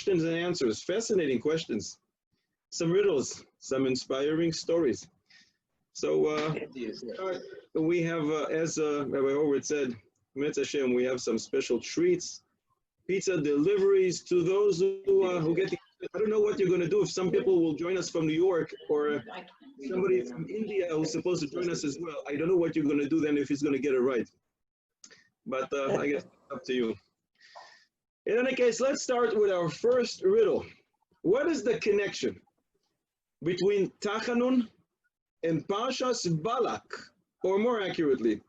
questions and answers, fascinating questions, some riddles, some inspiring stories. So we have, as Rabbi Horowitz said, Mitzvah Hashem, we have some special treats, pizza deliveries to those who get the, I don't know what you're going to do if some people will join us from New York or somebody from India who's supposed to join us as well. I don't know what you're going to do then if he's going to get it right. But I guess it's up to you. In any case, let's start with our first riddle. What is the connection between Tachanun and Parshas Balak? Or more accurately,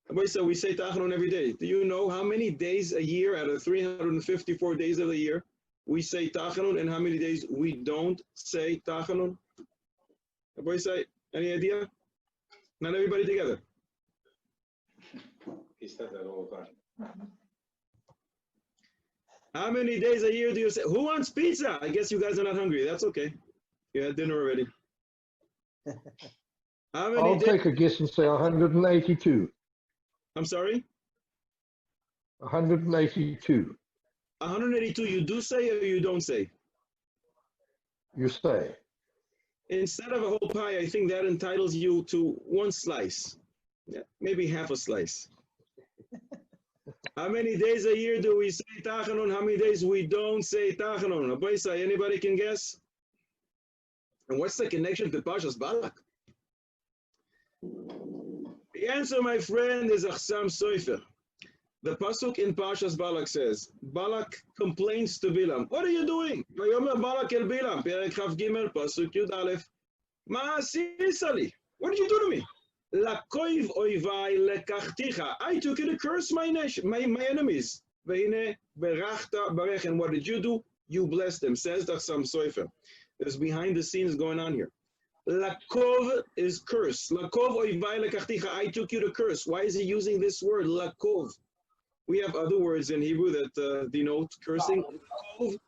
we say Tachanun every day. Do you know how many days a year out of 354 days of the year we say Tachanun and how many days we don't say Tachanun? Any idea? Not everybody together. He said that all the time. How many days a year do you say? Who wants pizza? I guess you guys are not hungry. That's okay. You had dinner already. How many I'll take a guess and say 182. I'm sorry? 182. 182 you do say or you don't say? You say. Instead of a whole pie, I think that entitles you to one slice. Yeah, maybe half a slice. How many days a year do we say Tachanun? How many days we don't say Tachanun? Anybody can guess? And what's the connection to Parshas Balak? The answer, my friend, is Achsam Soifer. The pasuk in Parshas Balak says, Balak complains to Bilam. What are you doing? Vayomer Balak el Bilam, Perek Chav Gimel, pasuk Yud Aleph. Ma asisa li? What did you do to me? Lakoiv oivai lekachticha. I took you to curse my nation, my enemies. Veine berachta barech. And what did you do? You blessed them. Says Achsam Soifer. There's behind the scenes going on here. Lakov is curse. Lakov oivai lekachticha. I took you to curse. Why is he using this word, lakov? We have other words in Hebrew that denote cursing. Lakov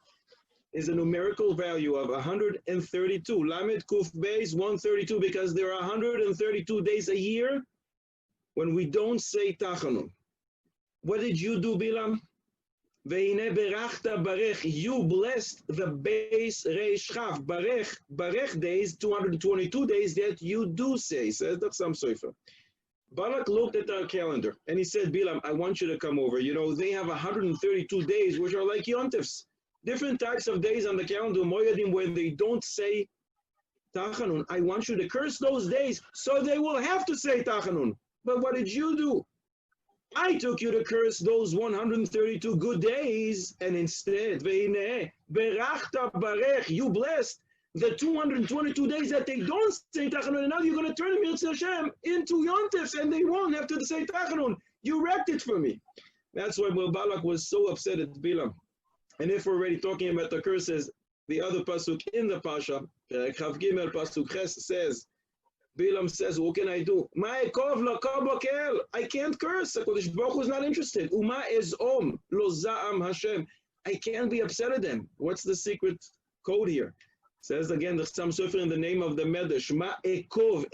is a numerical value of 132. Lamed Kuf Beis 132, because there are 132 days a year when we don't say Tachanun. What did you do, Bilam? Veine berachta barech. You blessed the base reish chav. Barech days, 222 days that you do say. Says the Chassam Sofer. Balak looked at our calendar and he said, Bilam, I want you to come over. You know, they have 132 days, which are like Yontifs. Different types of days on the calendar, Moyadim, where they don't say Tachanun. I want you to curse those days so they will have to say Tachanun. But what did you do? I took you to curse those 132 good days, and instead, Veine berachta barech, you blessed the 222 days that they don't say Tachanun, and now you're going to turn them Hashem into Yontifs, and they won't have to say Tachanun. You wrecked it for me. That's why Balak was so upset at Bilam. And if we're already talking about the curses, the other pasuk in the Pasha, Chav Gimel pasuk Ches says, Bilam says, what can I do? I can't curse. HaKadosh Baruch Hu is not interested. Uma ezom lo za'am Hashem. I can't be upset at them. What's the secret code here? Says again the Chassam Sofer in the name of the Medrash. Ma ekov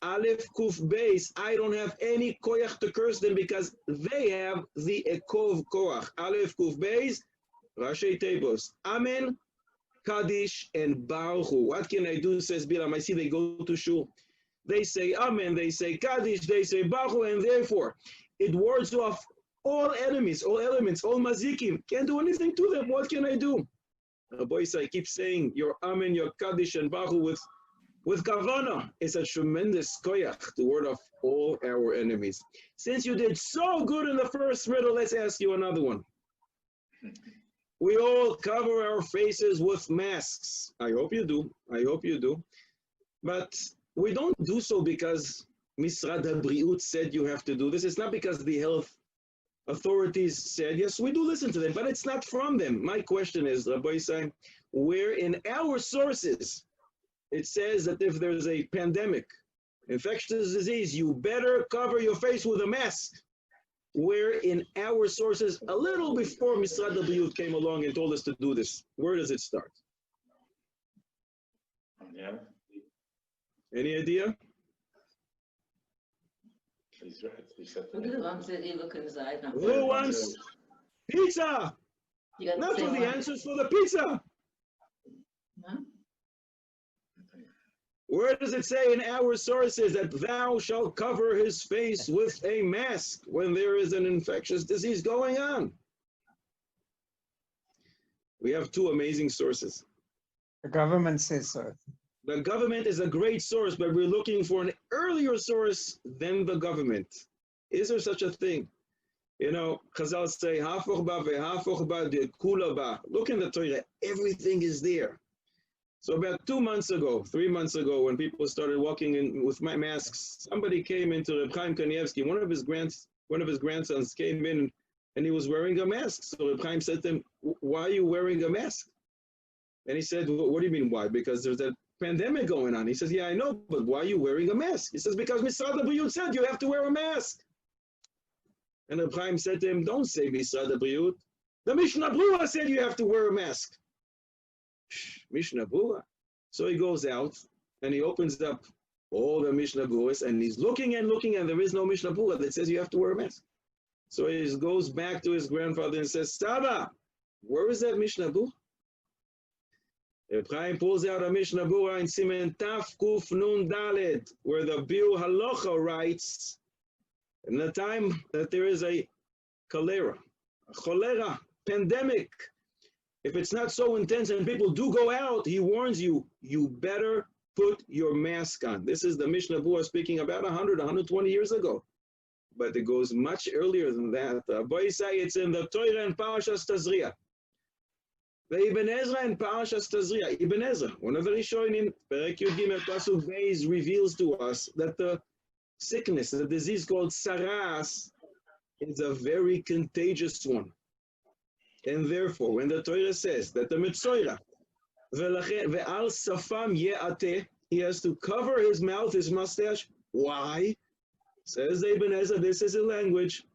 Aleph Kuf Beis. I don't have any koyach to curse them because they have the ekov koach. Aleph Kuf Beis, Rashi Tebos. Amen, Kaddish, and Baruch Hu. What can I do? Says Bilam. I see they go to shul. They say Amen, they say Kaddish, they say Baruch Hu, and therefore it wards off all enemies, all elements, all mazikim. Can't do anything to them. What can I do? Boys, I keep saying your Amen, your Kaddish, and Baruch Hu with Kavana. It's a tremendous koyach to ward off all our enemies. Since you did so good in the first riddle, let's ask you another one. We all cover our faces with masks. I hope you do. I hope you do. But we don't do so because Misrad HaBriut said you have to do this. It's not because the health authorities said, yes, we do listen to them, but it's not from them. My question is, Rabbi Yisai, where in our sources it says that if there's a pandemic, infectious disease, you better cover your face with a mask. Where in our sources, a little before Misrad HaBriut came along and told us to do this, where does it start? Yeah. Any idea? He's right. He said Who wants pizza? Not for the answers, for the pizza. Huh? Where does it say in our sources that thou shalt cover his face with a mask when there is an infectious disease going on? We have two amazing sources. The government says so. The government is a great source, but we're looking for an earlier source than the government. Is there such a thing? You know, Chazal say, "Hafoch ba ve'hafoch ba de kula ba." Look in the Torah, everything is there. So about 2 months ago, 3 months ago, when people started walking in with my masks, somebody came into Reb Chaim Kanievsky. One of his grandsons came in, and he was wearing a mask. So Reb Chaim said to him, "Why are you wearing a mask?" And he said, "What do you mean why? Because there's a pandemic going on." He says, "Yeah, I know, but why are you wearing a mask?" He says, "Because Misrad Habriyut said you have to wear a mask." And Reb Chaim said to him, "Don't say Misrad Habriyut. The Mishnah Berurah said you have to wear a mask." Mishnah Berurah. So he goes out and he opens up all the Mishnah Berurahs and he's looking, and there is no Mishnah Berurah that says you have to wear a mask. So he goes back to his grandfather and says, "Saba, where is that Mishnah Berurah?" Reb Chaim pulls out a Mishnah Berurah in Simen Taf Kuf Nun Daled, where the Biur Halacha writes, in the time that there is a cholera pandemic, if it's not so intense and people do go out, he warns you, you better put your mask on. This is the Mishnah Berurah speaking about 100, 120 years ago. But it goes much earlier than that. Boisai, it's in the Torah and Parashas Tazria. The Ibn Ezra and Parashas Tazria. Ibn Ezra, one of the Rishonim, Perek Yud Gimel Pasuk Beis, reveals to us that the sickness, the disease called Saras, is a very contagious one. And therefore, when the Torah says that the Mitzoira, ve'al safam ye'ateh, he has to cover his mouth, his mustache. Why? Says Ibn Ezra, this is a language.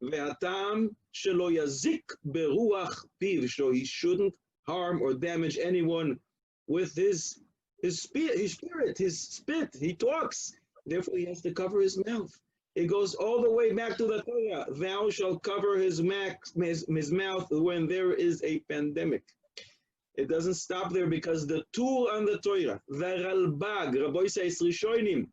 Ve'atam shelo yazik beruach piv, so he shouldn't harm or damage anyone with his spirit, his spit. He talks. Therefore, he has to cover his mouth. It goes all the way back to the Torah. Thou shalt cover his mouth when there is a pandemic. It doesn't stop there because the tool on the Torah, the Ralbag, Rabbi Yisrael Rishonim,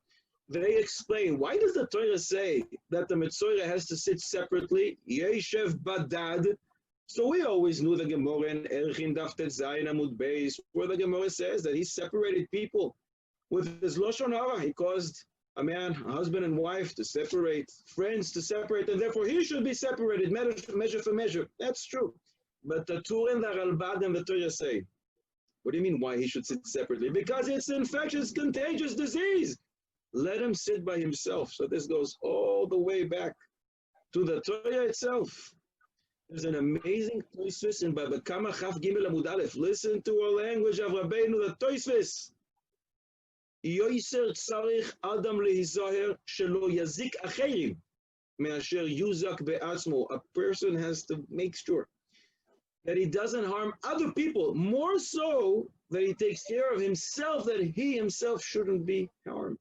they explain, why does the Torah say that the Metzora has to sit separately? Yeshev Badad. So we always knew the Gemara in Erchin Daf Tet Zayin Amud Beis, where the Gemara says that he separated people with his Lashon Hara. He caused a man, a husband and wife to separate, friends to separate, and therefore he should be separated, measure for measure. That's true. But the Tur and the Ralbag and the Torah say, what do you mean why he should sit separately? Because it's an infectious, contagious disease. Let him sit by himself. So this goes all the way back to the Torah itself. There's an amazing Tosfos in Baba Kama Chaf Gimel Amud Aleph. Listen to our language of Rabbeinu, the Tosfos. Yoiser tzarich adam lehizaher shelo yazik acherim me'asher yuzak be'atzmo. A person has to make sure that he doesn't harm other people, more so that he takes care of himself, that he himself shouldn't be harmed.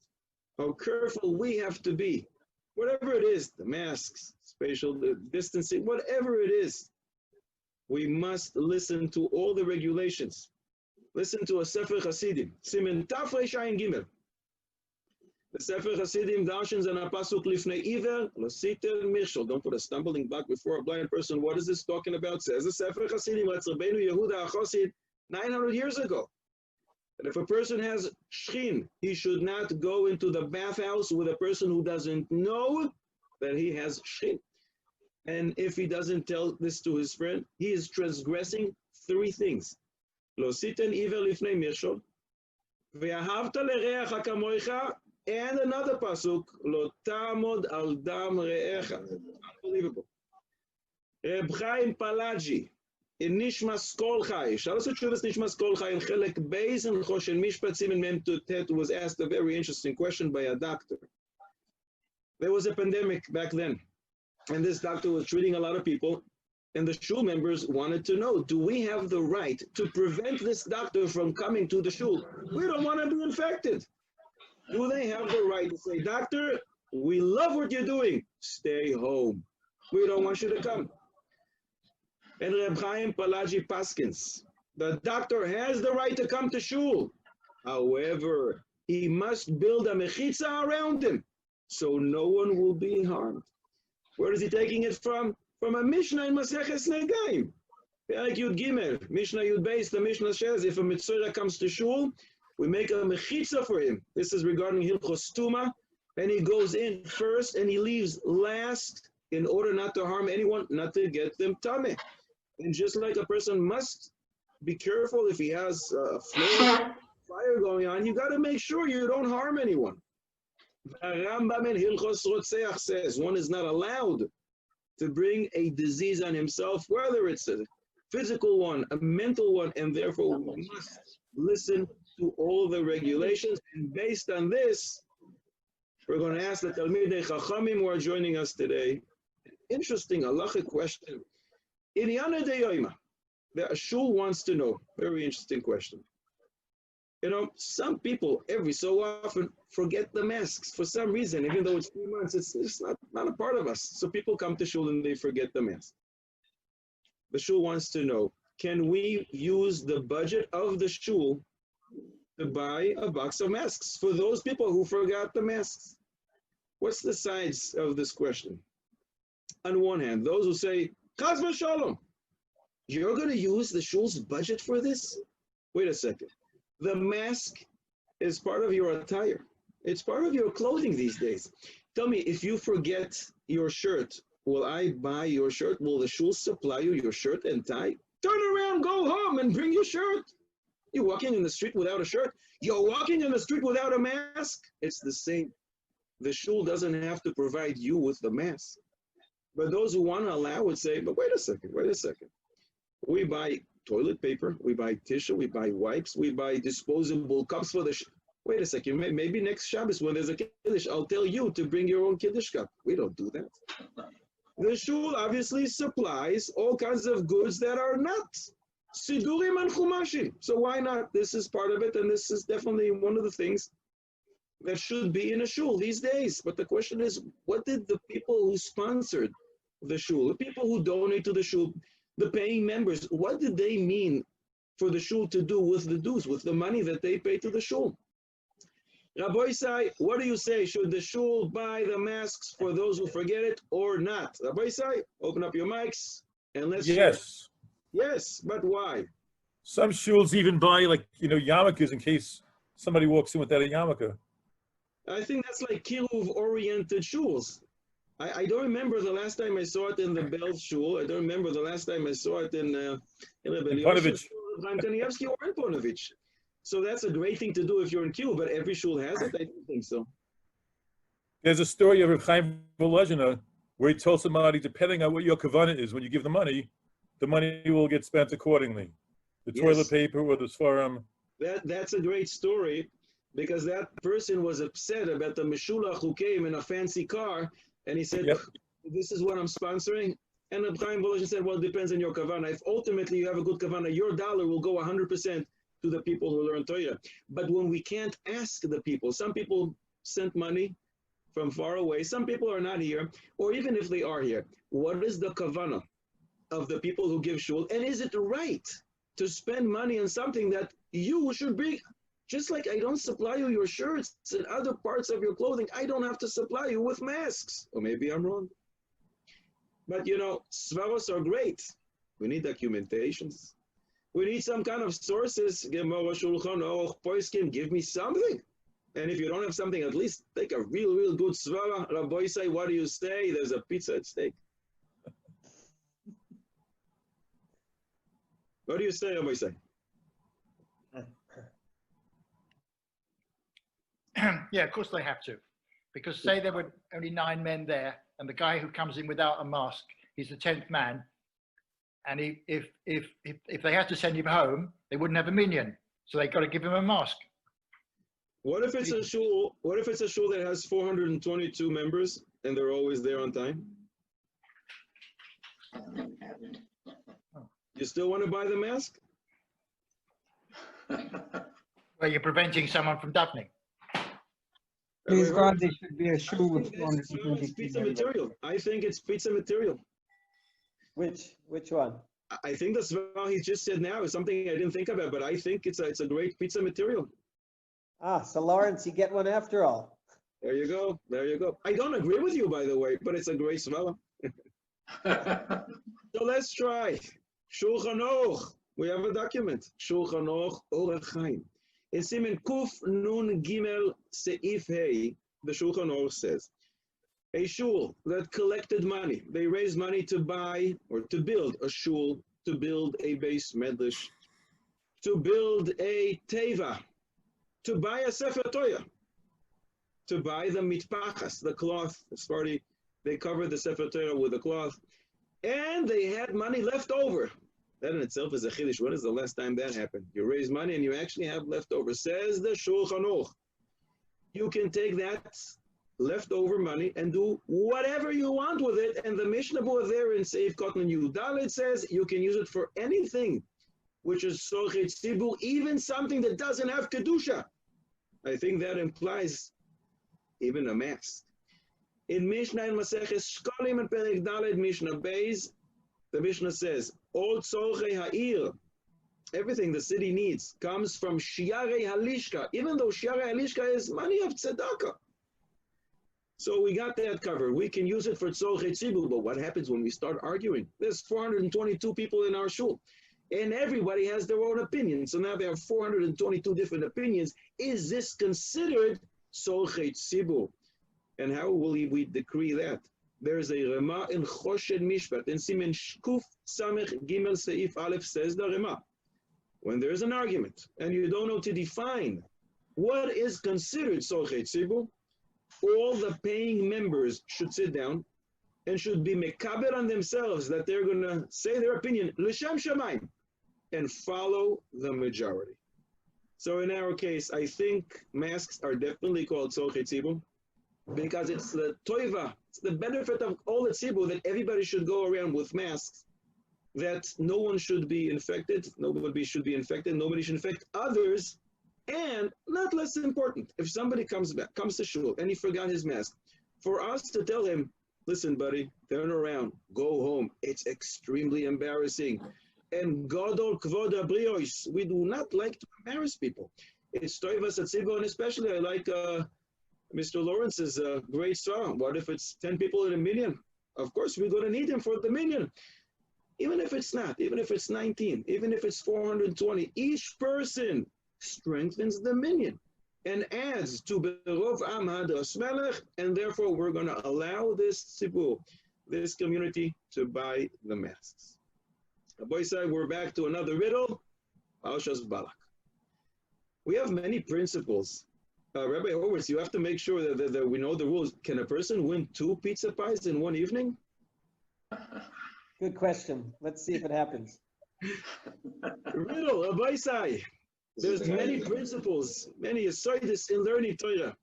How careful we have to be. Whatever it is, the masks, spatial distancing, whatever it is, we must listen to all the regulations. Listen to a Sefer Hasidim, Simen Taf Reish Ayin Gimel. The Sefer Hasidim darshans and a pasuk lifnei iver lo sitel mirshol. Don't put a stumbling block before a blind person. What is this talking about? Says the Sefer Hasidim, Ratz Rabbeinu Yehuda HaChassid, 900 years ago. And if a person has shchin, he should not go into the bathhouse with a person who doesn't know that he has shchin. And if he doesn't tell this to his friend, he is transgressing 3 things. Lo siten iver lifnei mirshol, ve'ahavta lereacha kamoicha, and another pasuk, lo tamod al dam re'echa. Unbelievable. Reb Chaim Palagi, in Nishmas Kol Chai, Shalos Tshuvas Nishmas Kol Chai, in Chelek Beis and Choshen Mishpat Simen Mem Tet, was asked a very interesting question by a doctor. There was a pandemic back then, and this doctor was treating a lot of people, and the shul members wanted to know, do we have the right to prevent this doctor from coming to the shul? We don't want to be infected. Do they have the right to say, doctor, we love what you're doing, stay home. We don't want you to come. And Reb Chaim Palaji Paskins. The doctor has the right to come to shul. However, he must build a mechitza around him so no one will be harmed. Where is he taking it from? From a Mishnah in Maseches Negaim. Perek Yud Gimel, Mishnah Yud Beis, the Mishnah says, if a mitzvah comes to shul, we make a mechitza for him. This is regarding Hilchos Tuma, and he goes in first and he leaves last in order not to harm anyone, not to get them tameh. And just like a person must be careful if he has a fire going on, you got to make sure you don't harm anyone. Rambam in Hilchos Rotzeach says one is not allowed to bring a disease on himself, whether it's a physical one, a mental one, and therefore we must listen to all the regulations. And based on this, we're going to ask the Talmidei Chachamim who are joining us today. Interesting halachic question. In Yana Deyoima, the shul wants to know, very interesting question. You know, some people every so often forget the masks for some reason, even though it's 3 months, it's not a part of us. So people come to shul and they forget the mask. The shul wants to know, can we use the budget of the shul to buy a box of masks for those people who forgot the masks? What's the sides of this question? On one hand, those who say, Chas v'shalom, you're going to use the shul's budget for this? Wait a second. The mask is part of your attire. It's part of your clothing these days. Tell me, if you forget your shirt, will I buy your shirt? Will the shul supply you your shirt and tie? Turn around, go home, and bring your shirt. You're walking in the street without a shirt. You're walking in the street without a mask. It's the same. The shul doesn't have to provide you with the mask. But those who want to allow would say, but wait a second. We buy toilet paper, we buy tissue, we buy wipes, we buy disposable cups for the wait a second, maybe next Shabbos when there's a Kiddush, I'll tell you to bring your own Kiddush cup. We don't do that. The shul obviously supplies all kinds of goods that are not Sidurim and Chumashim. So why not? This is part of it, and this is definitely one of the things that should be in a shul these days. But the question is, what did the people who sponsored the shul, the people who donate to the shul, the paying members, what did they mean for the shul to do with the dues, with the money that they pay to the shul? Rabbi Isai, what do you say? Should the shul buy the masks for those who forget it or not? Rabbi Isai, open up your mics and let's share. Yes, but why? Some shuls even buy, like, yarmulkes in case somebody walks in without a yarmulke. I think that's like kiruv-oriented shuls. I don't remember the last time I saw it in the Bell shul. I don't remember the last time I saw it in Ponevezh. Kanievsky or in Ponevezh. So that's a great thing to do if you're in Kyiv, but every shul has it? I don't think so. There's a story of Reb Chaim Volozhiner where he told somebody, depending on what your kavanah is, when you give the money will get spent accordingly. The toilet paper or the svarim. That's a great story, because that person was upset about the Meshulach who came in a fancy car, and he said, this is what I'm sponsoring. And Reb Chaim Volozhin said, well, it depends on your kavanah. If ultimately you have a good kavanah, your dollar will go 100% to the people who learn Torah. But when we can't ask the people, some people sent money from far away, some people are not here, or even if they are here, what is the kavanah of the people who give shul? And is it right to spend money on something that you should bring? Just like I don't supply you your shirts and other parts of your clothing, I don't have to supply you with masks. Or maybe I'm wrong. But svaros are great. We need documentations. We need some kind of sources. Gemara, Shulchan Aruch, Poskim, give me something. And if you don't have something, at least take a real good svara. Rabbi say, what do you say? There's a pizza at stake. What do you say, Rabbi say? Yeah, of course they have to. Because say there were only 9 men there, and the guy who comes in without a mask, he's the 10th man. And if they had to send him home, they wouldn't have a minyan. So they got to give him a mask. What if it's a shul? What if it's a shul that has 422 members and they're always there on time? You still want to buy the mask? Well, you're preventing someone from davening. Please God, there should be a shul with It's pizza material. I think it's pizza material. Which one? I think the svara he just said now is something I didn't think about, but I think it's a great pizza material. Ah, so Lawrence, you get one after all. There you go. There you go. I don't agree with you, by the way, but it's a great svara. So let's try. Shulchan Aruch. We have a document. Shulchan Aruch Orach Chaim. In Siman Kuf Nun Gimel Seif Hey, the Shulchan Aruch says, a shul that collected money, they raised money to buy or to build a shul, to build a base medrash, to build a teva, to buy a sefer Torah, to buy the mitpachas, the cloth, the Sephardi, they covered the sefer Torah with a cloth, and they had money left over. That in itself is a chiddush. When is the last time that happened? You raise money and you actually have leftover. Says the Shulchan Aruch, you can take that leftover money and do whatever you want with it. And the Mishnah Berurah there in Seif Katan Yud Dalet says you can use it for anything, which is Sorchet Tzibur, even something that doesn't have Kedusha. I think that implies even a mask. In Mishnah in Maseches Shkolim and Perek Dalet Mishnah Beis, the Mishnah says, all tzorchei ha'ir, everything the city needs, comes from shiarei halishka, even though shiarei halishka is money of tzedakah. So we got that covered. We can use it for tzorchei tzibur, but what happens when we start arguing? There's 422 people in our shul, and everybody has their own opinion. So now there are 422 different opinions. Is this considered tzorchei tzibur? And how will we decree that? There's a Rema in Choshen Mishpat, in Simen Shkuf Samech Gimel Seif Aleph says the Rema. When there's an argument and you don't know to define what is considered Sorchet Tzibur, all the paying members should sit down and should be mekaber on themselves that they're going to say their opinion, L'Shem Shamayim, and follow the majority. So in our case, I think masks are definitely called Sorchet Tzibur, because it's the toiva, it's the benefit of all the tzibur that everybody should go around with masks, that no one should be infected, nobody should be infected, nobody should infect others, and not less important, if somebody comes to shul and he forgot his mask, for us to tell him, listen buddy, turn around, go home, it's extremely embarrassing. And Gadol Kvod Abriyos, we do not like to embarrass people. It's toivas tzibur, and especially I like Mr. Lawrence's great song. What if it's 10 people in a million? Of course, we're going to need him for the million. Even if it's not, even if it's 19, even if it's 420, each person strengthens the million and adds to Berov Am Hadas Melech, and therefore we're going to allow this tzibur, this community, to buy the masks. Rabbi said, we're back to another riddle, Parshas Balak. We have many principles. Rabbi Horowitz, you have to make sure that we know the rules. Can a person win 2 pizza pies in one evening? Good question. Let's see if it happens. Riddle, Rabbi Sai. There's many principles, many aside in learning Torah.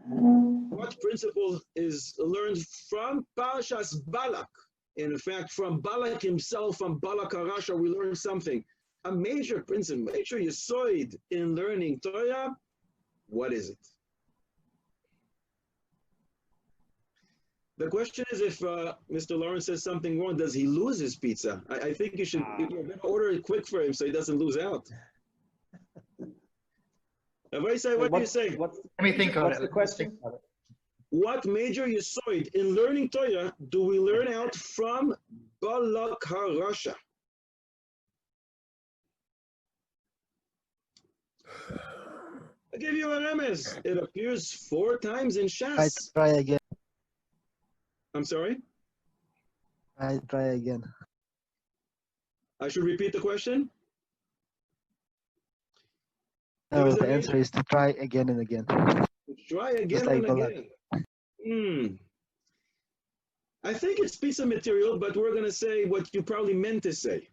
What principle is learned from Parshas Balak? In fact, from Balak himself, from Balak HaRasha, we learn something. A major principle, major yesod in learning Torah. What is it? The question is, if Mr. Lawrence says something wrong, does he lose his pizza? I think you should order it quick for him so he doesn't lose out. Say, what do you say? Let me think on it. What's the question? What major yesod in learning Torah do we learn out from Balak HaRasha? I'll give you a remez. It appears 4 times in Shas. Try again. I'm sorry? Try again. I should repeat the question? No, the answer is to try again and again. Try again like and again. I think it's pizza material, but we're going to say what you probably meant to say.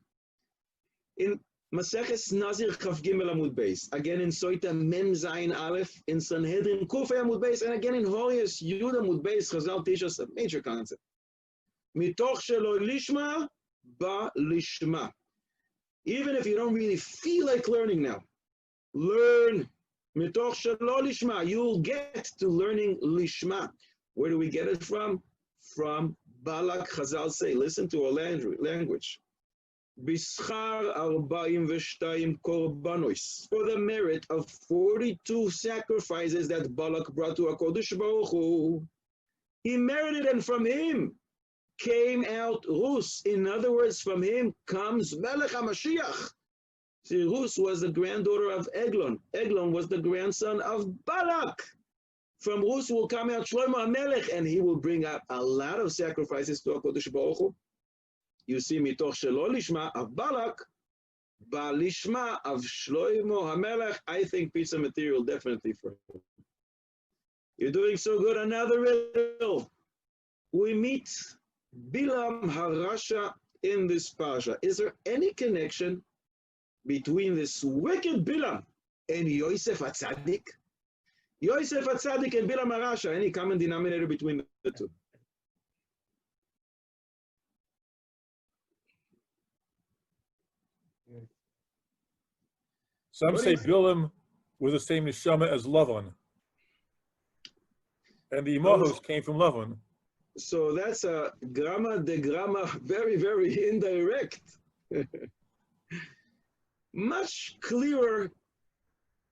In Maseches Nazir Chaf Gimel Amud Beis, again in Soita Mem Zayin Aleph, in Sanhedrin Kufay Amud Beis, and again in Horius Yud Amud Beis, Chazal teach us a major concept. Mitoch shelo lishma ba lishma. Even if you don't really feel like learning now, learn. Mitoch shelo lishma. You'll get to learning lishma. Where do we get it from? From Balak. Chazal say, listen to our language. Bischar 42 korbanos, for the merit of 42 sacrifices that Balak brought to HaKadosh Baruch Hu. He merited, and from him came out Rus. In other words, from him comes Melech HaMashiach. See, Rus was the granddaughter of Eglon. Eglon was the grandson of Balak. From Rus will come out Shlomo HaMelech, and he will bring up a lot of sacrifices to HaKadosh Baruch Hu. You see, mitoch shelo lishma of Balak, ba lishma of Shlomo HaMelech. I think pizza material definitely for him. You're doing so good. Another riddle. We meet Bilam Harasha in this parsha. Is there any connection between this wicked Bilam and Yosef HaTzadik? Yosef HaTzadik and Bilam Harasha, any common denominator between the two? Some What do say you think? Bilam was the same neshama as Lavan. And the Imahos came from Lavan. So that's a gramma de gramma, very, very indirect. Much clearer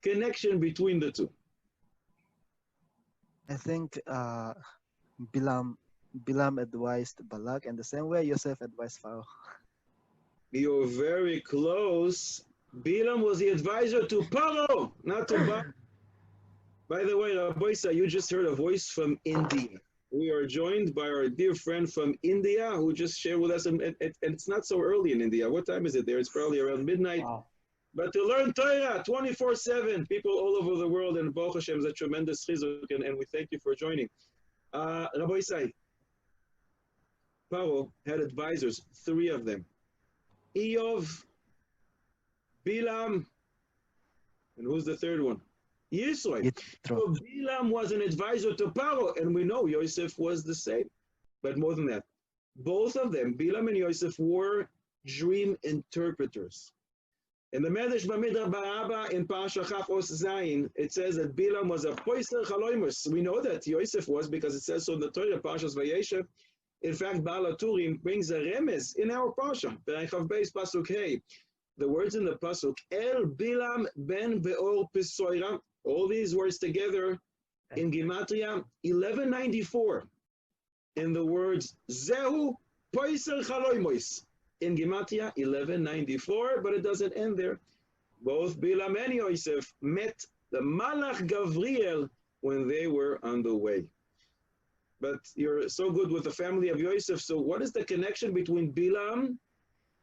connection between the two. I think Bilam advised Balak, and the same way Yosef advised Pharaoh. You're very close. Bilam was the advisor to Paro, not to Balak. By the way, Rabbi, you just heard a voice from India. We are joined by our dear friend from India who just shared with us, and it's not so early in India. What time is it there? It's probably around midnight. Wow. But to learn Torah 24/7, people all over the world, and Baruch Hashem is a tremendous chizuk, and we thank you for joining. Rabbi Isai, Paro had advisors, 3 of them. Eov, Bilam, and who's the third one? Yisro. So Bilam was an advisor to Paro, and we know Yosef was the same. But more than that, both of them, Bilam and Yosef, were dream interpreters. In the Medrash Bamidbar Baraba in Parashat Chaf Os Zayin, it says that Bilam was a poister chaloimus. We know that Yosef was because it says so in the Torah, Parashas Vayeshev. In fact, Baal HaTurim brings a remez in our Parsha, Perek Beis Pasuk Hey. The words in the Pasuk, El Bilam ben Beor Pesoira, all these words together in Gematria 1194. In the words, Zehu poiser chaloimois. In Gematria 1194, but it doesn't end there. Both Bilam and Yosef met the Malach Gavriel when they were on the way. But you're so good with the family of Yosef, so what is the connection between Bilam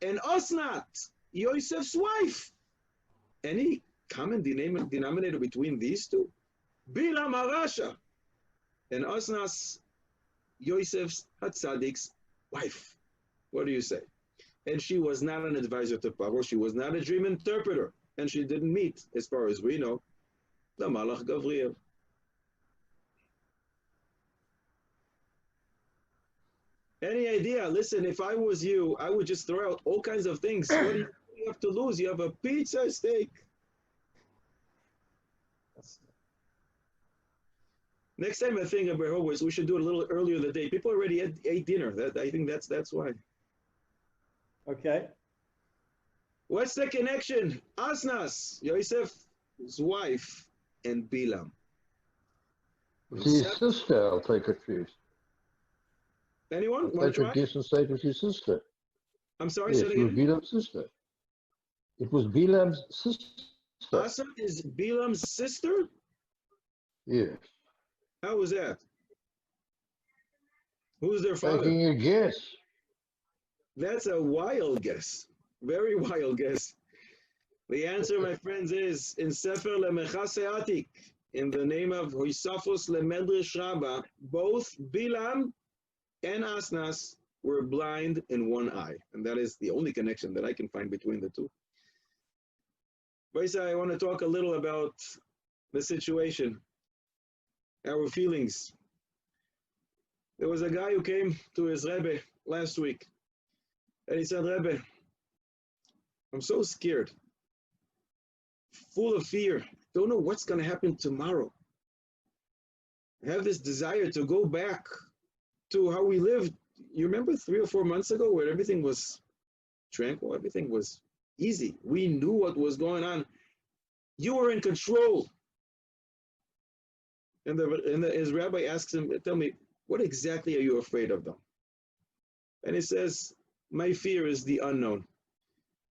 and Osnat, Yosef's wife? Any common denominator between these two? Bilam Harasha and Osnat, Yosef's Hatzadik's wife. What do you say? And she was not an advisor to Paro. She was not a dream interpreter. And she didn't meet, as far as we know, the Malach Gavriel. Any idea? Listen, if I was you, I would just throw out all kinds of things. What do you have to lose? You have a pizza steak. Next time I think of Rehoboth, we should do it a little earlier in the day. People already ate dinner. I think that's why. Okay. What's the connection? Asnas, Yosef's wife, and Bilam. His sister, I'll take it first. Anyone? I'll take a guess and say it was his sister. I'm sorry, Yes, say it it was again. Bilam's sister. It was Bilam's sister. Asa is Bilam's sister? Yes. How was that? Who's their father? Taking a guess. That's a wild guess. Very wild guess. The answer, my friends, is in Sefer Lemechase Atik, in the name of Hoisafos Lemedrash Rabbah, both Bilam and Asnas were blind in one eye. And that is the only connection that I can find between the two. Vaisa, I want to talk a little about the situation, our feelings. There was a guy who came to his Rebbe last week, and he said, Rebbe, I'm so scared, full of fear, don't know what's going to happen tomorrow. I have this desire to go back to how we lived. You remember 3 or 4 months ago where everything was tranquil. Everything was easy. We knew what was going on. You were in control. And his rabbi asks him, tell me, what exactly are you afraid of, though? And he says, my fear is the unknown.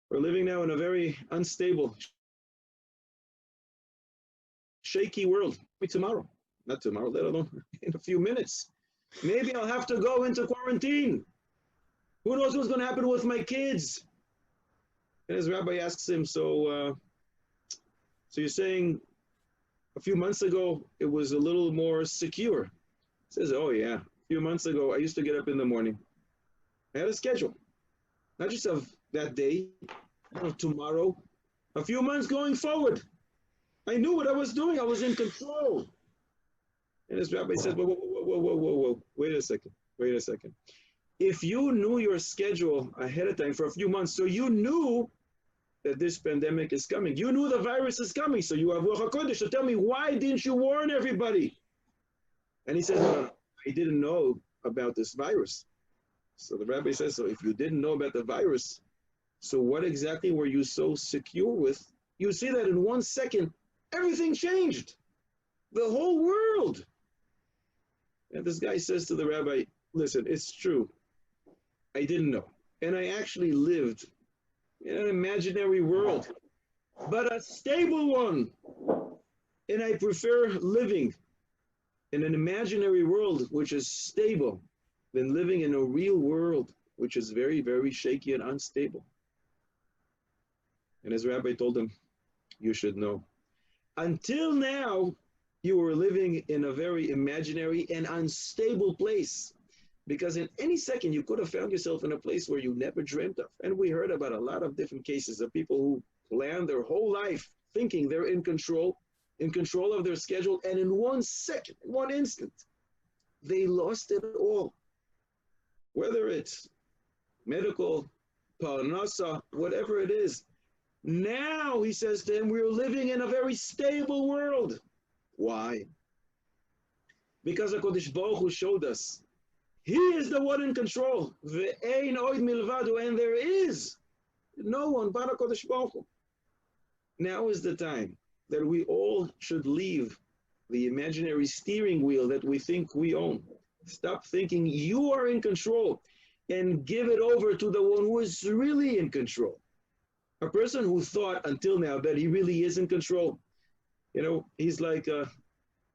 We're living now in a very unstable, shaky world. Maybe tomorrow, not tomorrow, let alone in a few minutes. Maybe I'll have to go into quarantine. Who knows what's going to happen with my kids? And his rabbi asks him, so you're saying a few months ago it was a little more secure? He says, oh yeah, a few months ago I used to get up in the morning. I had a schedule, not just of that day, of tomorrow, a few months going forward. I knew what I was doing. I was in control. And his rabbi says, whoa, wait a second. If you knew your schedule ahead of time for a few months, so you knew that this pandemic is coming, you knew the virus is coming, so you have Ruach HaKodesh. So tell me, why didn't you warn everybody? And he says, no, I didn't know about this virus. So the rabbi says, so if you didn't know about the virus, so what exactly were you so secure with? You see that in 1 second, everything changed. The whole world. And this guy says to the rabbi, listen, it's true. I didn't know. And I actually lived in an imaginary world, but a stable one. And I prefer living in an imaginary world which is stable than living in a real world which is very, very shaky and unstable. And his rabbi told him, you should know. Until now, you were living in a very imaginary and unstable place. Because in any second, you could have found yourself in a place where you never dreamt of. And we heard about a lot of different cases of people who plan their whole life thinking they're in control of their schedule. And in 1 second, 1 instant, they lost it all. Whether it's medical, parnasa, whatever it is. Now, he says to him, we're living in a very stable world. Why? Because HaKadosh Baruch Hu showed us He is the one in control. Ve'ein oid milvado, and there is no one but HaKadosh Baruch Hu. Now is the time that we all should leave the imaginary steering wheel that we think we own. Stop thinking you are in control and give it over to the one who is really in control. A person who thought until now that he really is in control, he's like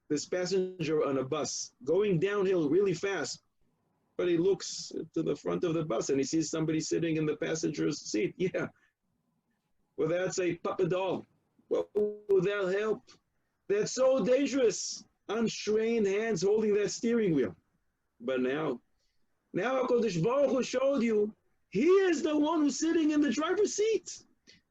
this passenger on a bus going downhill really fast, but he looks to the front of the bus and he sees somebody sitting in the passenger's seat. Yeah, well, that's a puppet doll. What will that help? That's so dangerous. Untrained hands holding that steering wheel. But now HaKadosh Baruch Hu showed you He is the one who's sitting in the driver's seat.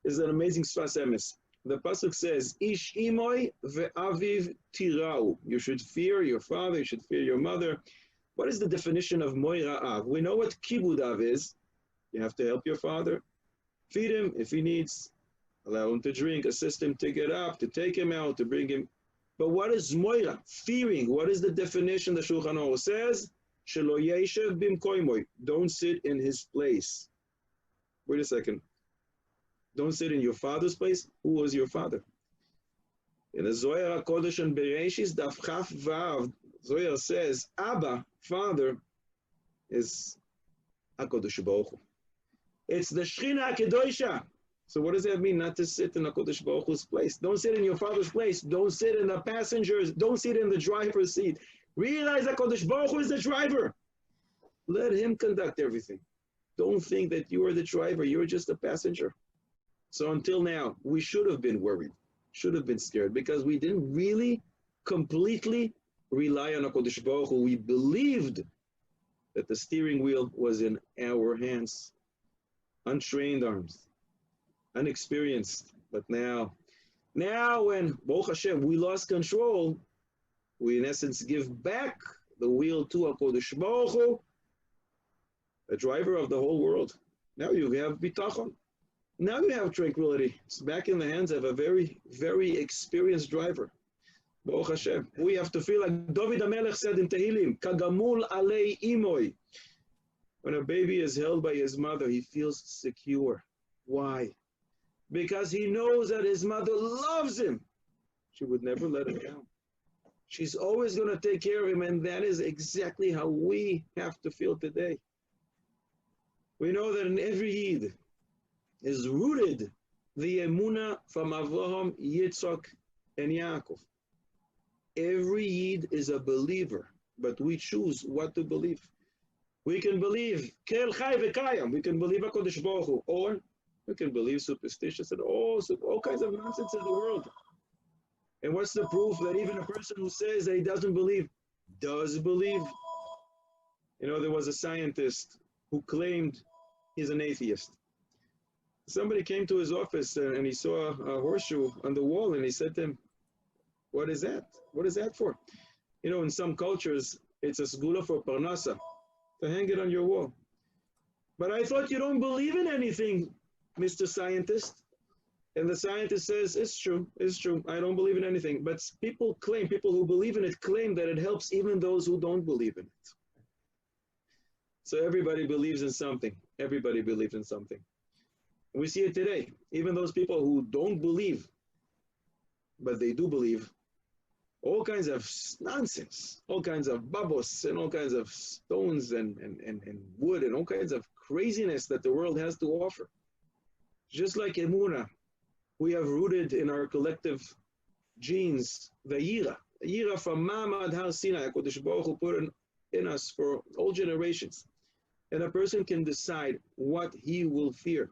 This is an amazing Sfas Emes. The pasuk says, "Ish imoy ve'aviv tirau." You should fear your father. You should fear your mother. What is the definition of moira'av? We know what kibudav is. You have to help your father. Feed him if he needs. Allow him to drink. Assist him to get up, to take him out, to bring him. But what is moira? Fearing. What is the definition? The Shulchan Aruch says, "Shelo yeshev bimkoimoy." Don't sit in his place. Wait a second. Don't sit in your father's place. Who was your father? In the Zohar HaKodesh and Bereshis, Daf Chaf Vav, Zohar says, Abba, father, is HaKodesh Baruch Hu. It's the Shechina HaKedosha. So what does that mean? Not to sit in HaKodesh Baruch Hu's place. Don't sit in your father's place. Don't sit in the passenger's. Don't sit in the driver's seat. Realize that HaKodesh Baruch Hu is the driver. Let him conduct everything. Don't think that you are the driver. You're just a passenger. So until now, we should have been worried, should have been scared, because we didn't really completely rely on HaKadosh Baruch Hu. We believed that the steering wheel was in our hands. Untrained arms, unexperienced. But now when, Baruch Hashem, we lost control, we in essence give back the wheel to HaKadosh Baruch Hu, the driver of the whole world. Now you have bitachon. Now you have tranquility. It's back in the hands of a very, very experienced driver. Baruch Hashem. We have to feel like David HaMelech said in Tehillim, Kagamul alei imoy. When a baby is held by his mother, he feels secure. Why? Because he knows that his mother loves him. She would never let him down. She's always going to take care of him, and that is exactly how we have to feel today. We know that in every Yid is rooted the emunah from Avraham, Yitzchak, and Yaakov. Every Yid is a believer, but we choose what to believe. We can believe Kel Chai V'Kayam. We can believe HaKadosh Baruch Hu, or we can believe superstitious and all kinds of nonsense in the world. And what's the proof that even a person who says that he doesn't believe does believe? You know, there was a scientist who claimed he's an atheist. Somebody came to his office and he saw a horseshoe on the wall, and he said to him, "What is that? What is that for?" You know, in some cultures, it's a sgula for parnasa, to hang it on your wall. "But I thought you don't believe in anything, Mr. Scientist." And the scientist says, it's true, I don't believe in anything. But people who believe in it claim that it helps even those who don't believe in it. So everybody believes in something. Everybody believes in something. We see it today. Even those people who don't believe, but they do believe, all kinds of nonsense, all kinds of babos, and all kinds of stones and wood, and all kinds of craziness that the world has to offer. Just like emunah, we have rooted in our collective genes the yira from Ma'amad Har Sinai. HaKadosh Baruch Hu put in us for all generations. And a person can decide what he will fear.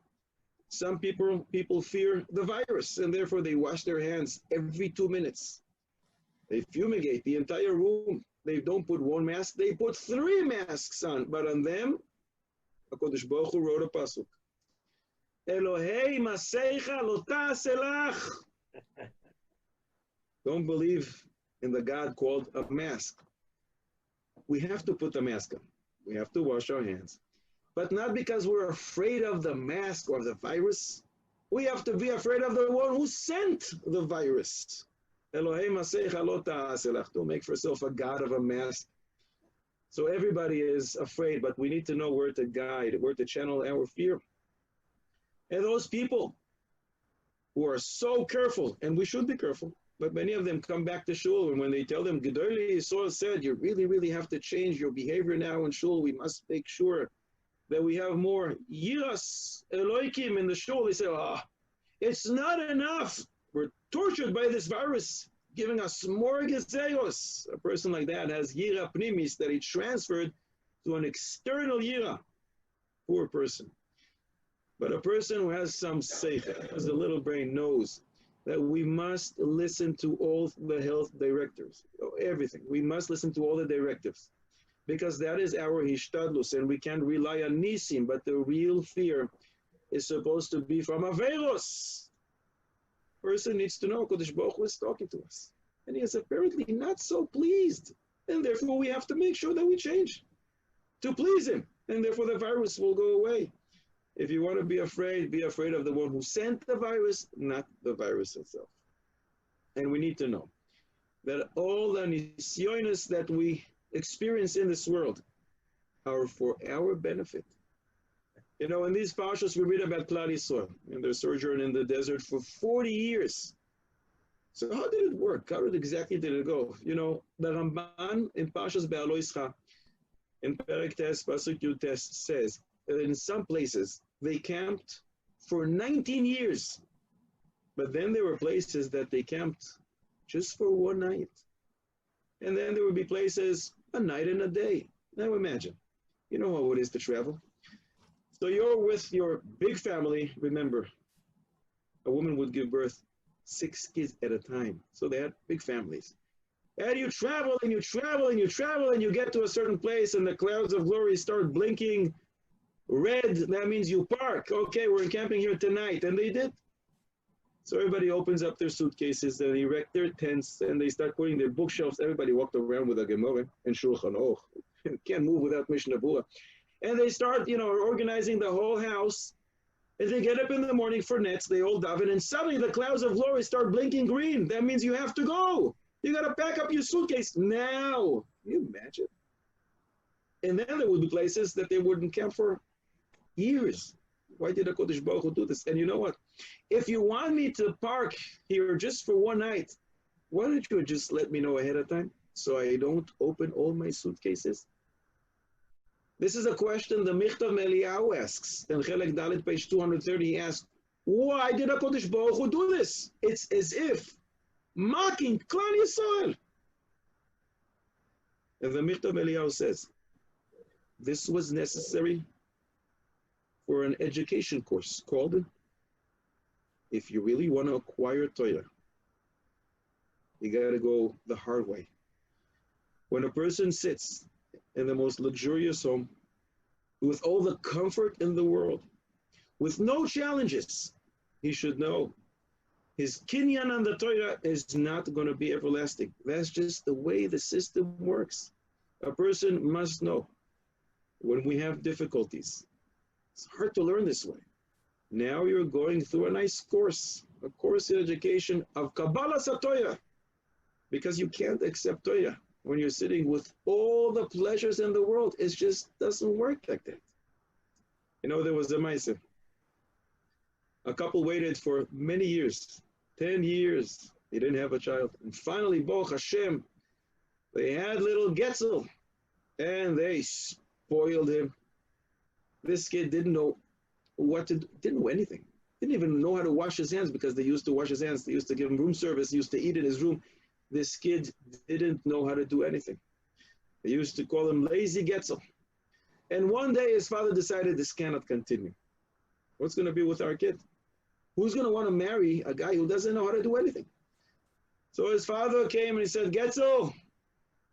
Some people fear the virus, and therefore they wash their hands every 2 minutes. They fumigate the entire room. They don't put one mask, they put 3 masks on. But on them, HaKadosh Baruch Hu wrote a pasuk. Elohei Maseicha lo ta'aselach. Don't believe in the God called a mask. We have to put the mask on. We have to wash our hands. But not because we're afraid of the mask or the virus. We have to be afraid of the one who sent the virus. Elohei Maseicha lo ta'aselach. Don't make for yourself a God of a mask. So everybody is afraid, but we need to know where to guide, where to channel our fear. And those people who are so careful, and we should be careful, but many of them come back to shul, and when they tell them, Gedolei Yisrael said, you really, really have to change your behavior now in shul. We must make sure that we have more yiras Eloikim in the shul. They say, it's not enough. We're tortured by this virus, giving us more gezeos. A person like that has yira pnimis that he transferred to an external yira. Poor person. But a person who has some seichel, has a little brain, knows that we must listen to all the health directors, everything. We must listen to all the directives, because that is our hishtadlus, and we can't rely on nisim, but the real fear is supposed to be from averos. Person needs to know Kodesh Baruch Hu is talking to us, and he is apparently not so pleased, and therefore we have to make sure that we change to please him, and therefore the virus will go away. If you want to be afraid of the one who sent the virus, not the virus itself. And we need to know that all the nisyonis that we experience in this world are for our benefit. You know, in these parshas we read about Klal Yisrael and their sojourn in the desert for 40 years. So how did it work? How exactly did it go? You know, the Ramban in Parshas Be'alo Yischa, in Perek Tes, Pasuk Yud Tes, says that in some places they camped for 19 years. But then there were places that they camped just for one night. And then there would be places a night and a day. Now imagine, you know how it is to travel. So you're with your big family. Remember, a woman would give birth 6 kids at a time. So they had big families. And you travel and you travel and you travel and you get to a certain place and the clouds of glory start blinking red. That means you park. Okay, we're camping here tonight. And they did. So everybody opens up their suitcases and erect their tents and they start putting their bookshelves. Everybody walked around with a Gemara and Shulchan Aruch. Can't move without Mishnah Berurah. And they start, organizing the whole house. As they get up in the morning for nets, they all daven, and suddenly the clouds of glory start blinking green. That means you have to go. You got to pack up your suitcase now. Can you imagine? And then there would be places that they wouldn't camp for years. Why did HaKadosh Baruch Hu do this? And you know what? If you want me to park here just for one night, why don't you just let me know ahead of time so I don't open all my suitcases? This is a question the Michtav Eliyahu asks. In Chelek Dalet, page 230, he asks, why did HaKadosh Baruch Hu do this? It's as if mocking Klal Yisrael. And the Michtav Eliyahu says, this was necessary for an education course called, if you really want to acquire Torah, you got to go the hard way. When a person sits in the most luxurious home, with all the comfort in the world, with no challenges, he should know his kinyan on the Torah is not going to be everlasting. That's just the way the system works. A person must know when we have difficulties. It's hard to learn this way. Now you're going through a nice course, a course in education of Kabbalah Torah, because you can't accept Torah when you're sitting with all the pleasures in the world. It just doesn't work like that. You know, there was a Maisa. A couple waited for many years, 10 years. They didn't have a child. And finally, Baruch Hashem, they had little Getzel, and they spoiled him. This kid didn't know what to do, didn't know anything. Didn't even know how to wash his hands because they used to wash his hands. They used to give him room service. He used to eat in his room. This kid didn't know how to do anything. They used to call him lazy Getzel. And one day his father decided this cannot continue. What's going to be with our kid? Who's going to want to marry a guy who doesn't know how to do anything? So his father came and he said, Getzel,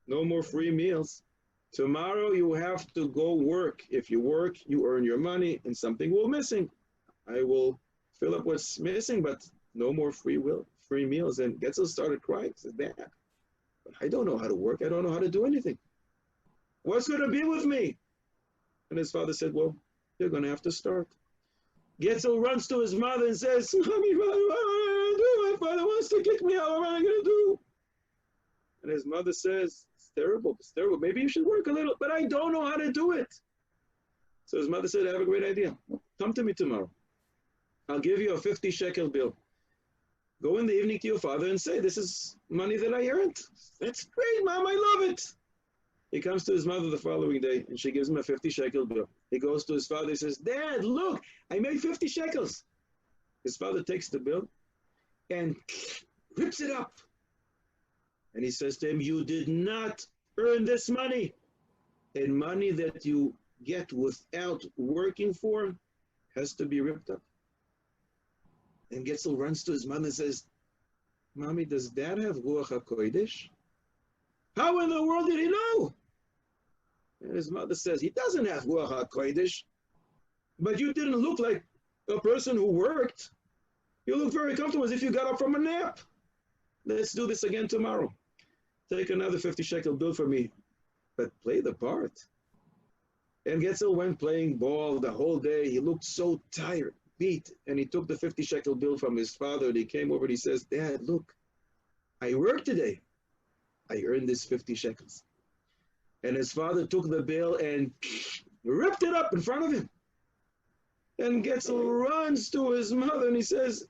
no more free meals. Tomorrow you have to go work. If you work, you earn your money and something will missing. I will fill up what's missing, but no more free meals. And Getzel started crying. He said, Dad, but I don't know how to work. I don't know how to do anything. What's going to be with me? And his father said, well, you're going to have to start. Getzel runs to his mother and says, Mommy, what am I going to do? My father wants to kick me out. What am I going to do? And his mother says, it's terrible. It's terrible. Maybe you should work a little, but I don't know how to do it. So his mother said, I have a great idea. Come to me tomorrow. I'll give you a 50 shekel bill. Go in the evening to your father and say, this is money that I earned. That's great, Mom. I love it. He comes to his mother the following day, and she gives him a 50 shekel bill. He goes to his father. He says, Dad, look, I made 50 shekels. His father takes the bill and rips it up. And he says to him, you did not earn this money. And money that you get without working for has to be ripped up. And Getzel runs to his mother and says, Mommy, does Dad have Ruach HaKodesh? How in the world did he know? And his mother says, he doesn't have Ruach HaKodesh, but you didn't look like a person who worked. You look very comfortable as if you got up from a nap. Let's do this again tomorrow. Take another 50 shekel bill for me, but play the part. And Getzel went playing ball the whole day. He looked so tired, beat, and he took the 50 shekel bill from his father, and he came over and he says, Dad, look, I worked today. I earned this 50 shekels. And his father took the bill and ripped it up in front of him. And Getzel runs to his mother and he says,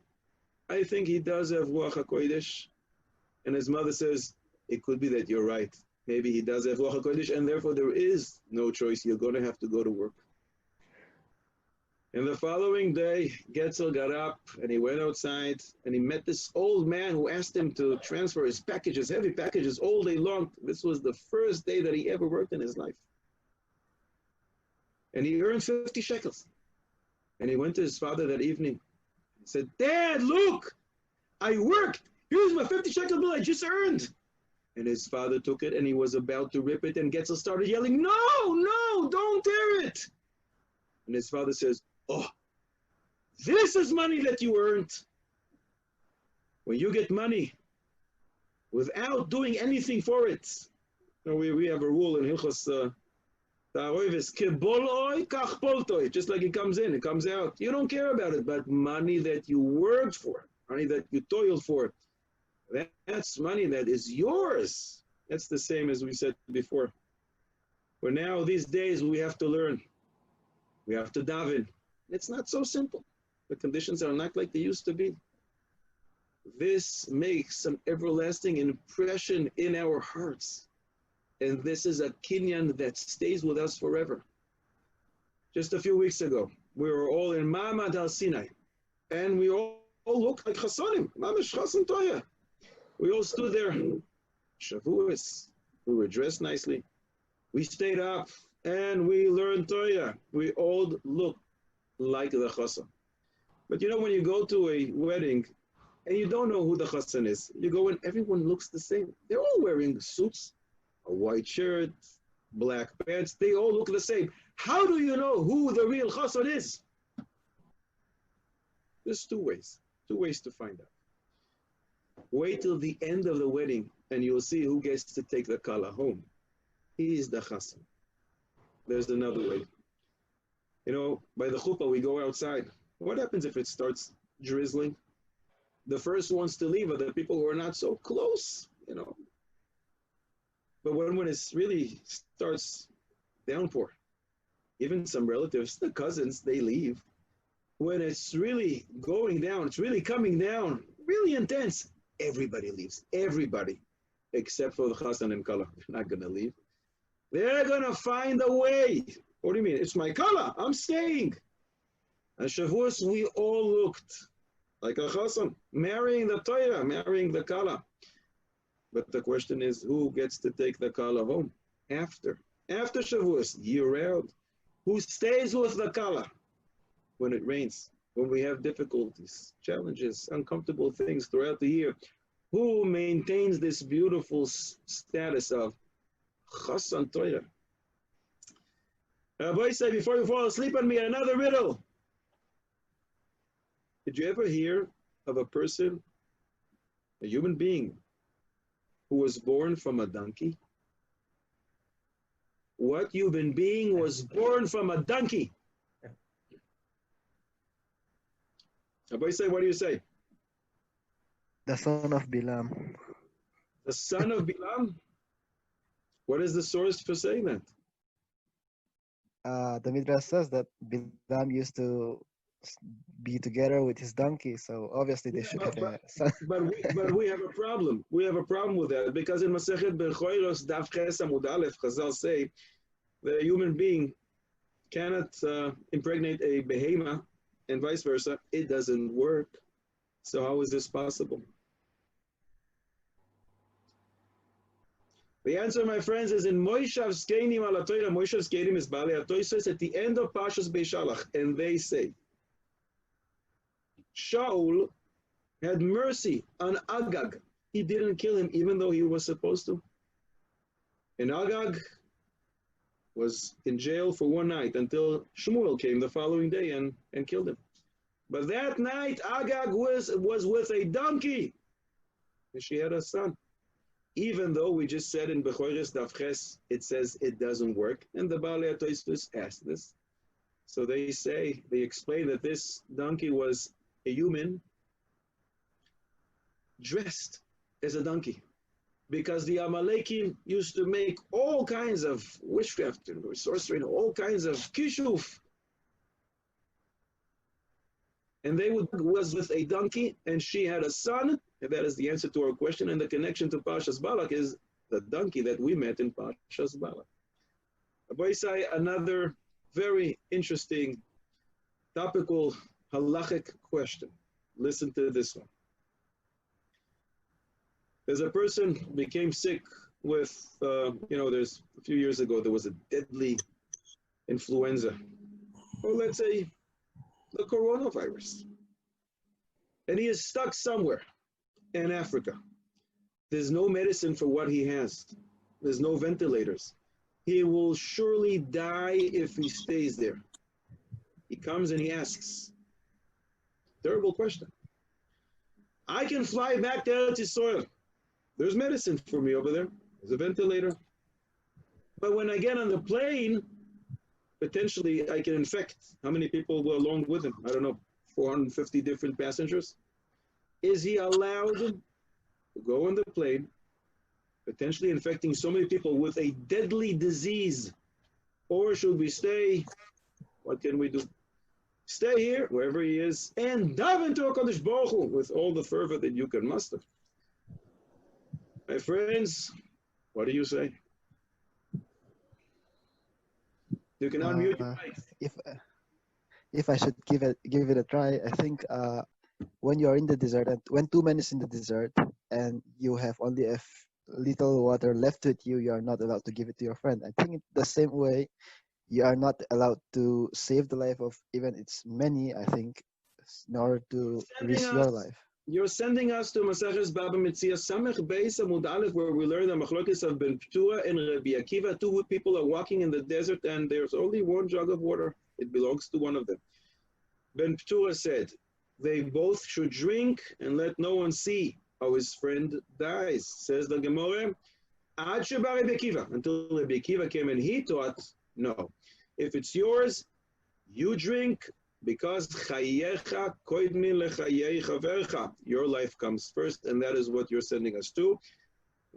I think he does have Ruach HaKodesh. And his mother says, it could be that you're right. Maybe he does have Ruach HaKodesh, and therefore there is no choice. You're going to have to go to work. And the following day, Getzel got up and he went outside and he met this old man who asked him to transfer his packages, heavy packages, all day long. This was the first day that he ever worked in his life. And he earned 50 shekels. And he went to his father that evening. He said, Dad, look, I worked. Here's my 50 shekel bill I just earned. And his father took it and he was about to rip it. And Getzel started yelling, no, don't tear it. And his father says, oh, this is money that you earned. When you get money without doing anything for it. You know, we have a rule in Hilchos Ta'aroives, Keboloi kach poltoi. Just like it comes in, it comes out. You don't care about it, but money that you worked for, money that you toiled for, that's money that is yours. That's the same as we said before. But now, these days, we have to learn. We have to daven. It's not so simple. The conditions are not like they used to be. This makes an everlasting impression in our hearts. And this is a kinyan that stays with us forever. Just a few weeks ago, we were all in Ma'amad al-Sinai. And we all looked like Chassanim. Mamash Chassan Toya. We all stood there. Shavuos. We were dressed nicely. We stayed up and we learned Torah. We all looked like the Chassan. But you know, when you go to a wedding and you don't know who the Chassan is, you go and everyone looks the same. They're all wearing suits, a white shirt, black pants. They all look the same. How do you know who the real Chassan is? There's two ways to find out. Wait till the end of the wedding and you'll see who gets to take the kala home. He is the Chassan. There's another way. You know, by the chuppah, we go outside. What happens if it starts drizzling? The first ones to leave are the people who are not so close, you know. But when it really starts downpour, even some relatives, the cousins, they leave. When it's really going down, it's really coming down, really intense, everybody leaves. Everybody, except for the Chassan and Kala. They're not going to leave. They're going to find a way. What do you mean? It's my Kala. I'm staying. And Shavuos, we all looked like a Chassan, marrying the Torah, marrying the Kala. But the question is, who gets to take the Kala home after Shavuos, year-round? Who stays with the Kala when it rains, when we have difficulties, challenges, uncomfortable things throughout the year? Who maintains this beautiful status of Chassan Torah? Boy, say before you fall asleep on me, another riddle. Did you ever hear of a person, a human being, who was born from a donkey? What human being was born from a donkey? Boy, say, what do you say? The son of Bilam. The son of Bilam? What is the source for saying that? The Midrash says that Bilam used to be together with his donkey, so obviously they should have a son. But we have a problem. We have a problem with that because in Masechet Bechoros Daf Ches Amud Aleph, Chazal say that a human being cannot impregnate a behema and vice versa. It doesn't work. So how is this possible? The answer, my friends, is in Moshav Skenim ala Torah. Moshav Skenim is Baalei HaTosfos at the end of Pashas Beishalach, and they say, Shaul had mercy on Agag. He didn't kill him even though he was supposed to. And Agag was in jail for one night until Shmuel came the following day and killed him. But that night, Agag was with a donkey. And she had a son. Even though we just said in Bechoros Daf Ches, it says it doesn't work. And the Baalei HaTosfos asked this. So they explain that this donkey was a human dressed as a donkey. Because the Amalekim used to make all kinds of witchcraft and sorcery and all kinds of kishuf. And was with a donkey, and she had a son, and that is the answer to our question. And the connection to Pashas Balak is the donkey that we met in Pashas Balak. Aboisai, another very interesting topical halachic question. Listen to this one. There's a person became sick with, there's a few years ago, there was a deadly influenza. Or let's say the coronavirus. And he is stuck somewhere in Africa. There's no medicine for what he has. There's no ventilators. He will surely die if he stays there. He comes and he asks, terrible question. I can fly back to Eretz Yisrael. There's medicine for me over there. There's a ventilator. But when I get on the plane, potentially I can infect. How many people were along with him? I don't know, 450 different passengers. Is he allowed to go on the plane, potentially infecting so many people with a deadly disease Or should we stay? What can we do? Stay here, wherever he is, and daven to HaKadosh Baruch Hu with all the fervor that you can muster. My friends, what do you say? You can unmute your mic. If I should give it a try, I think when you are in the desert, and when 2 men is in the desert, and you have only a little water left with you, you are not allowed to give it to your friend. I think the same way, you are not allowed to save the life of even it's many, I think, in order to risk your life. You're sending us to Maseches Baba Metzia Samech Beis Amud Aleph, where we learn the machlokes of Ben Ptura and Rabbi Akiva. Two people are walking in the desert, and there's only one jug of water. It belongs to one of them. Ben Ptura said they both should drink and let no one see how his friend dies. Says the Gemara, Ad Sheba Rabbi Akiva, until Rabbi Akiva came and he taught, no. If it's yours, you drink, because chayecha koidmin lechayei chavercha. Your life comes first, and that is what you're sending us to.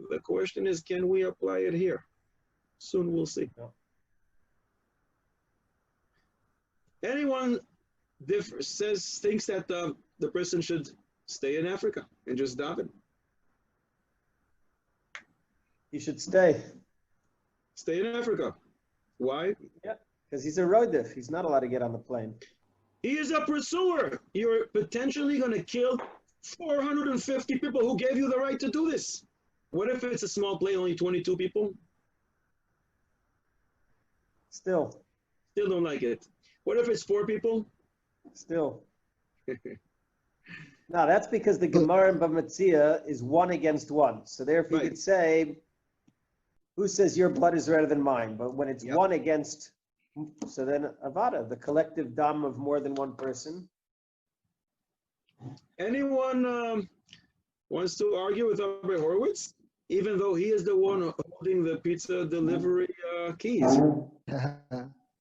The question is, can we apply it here? Soon we'll see. Yeah. Anyone thinks that the person should stay in Africa and just daven? He should stay. Stay in Africa. Why? Yeah, because he's a roidif. He's not allowed to get on the plane. He is a pursuer. You're potentially going to kill 450 people who gave you the right to do this. What if it's a small plane, only 22 people? Still don't like it. What if it's 4 people? Still. No, that's because the Gemara in Bamatzia is 1 against 1. So therefore you could say, who says your blood is redder than mine? But when it's 1 against, so then Avada, the collective dam of more than one person. Anyone wants to argue with Rabbi Horowitz? Even though he is the one holding the pizza delivery keys.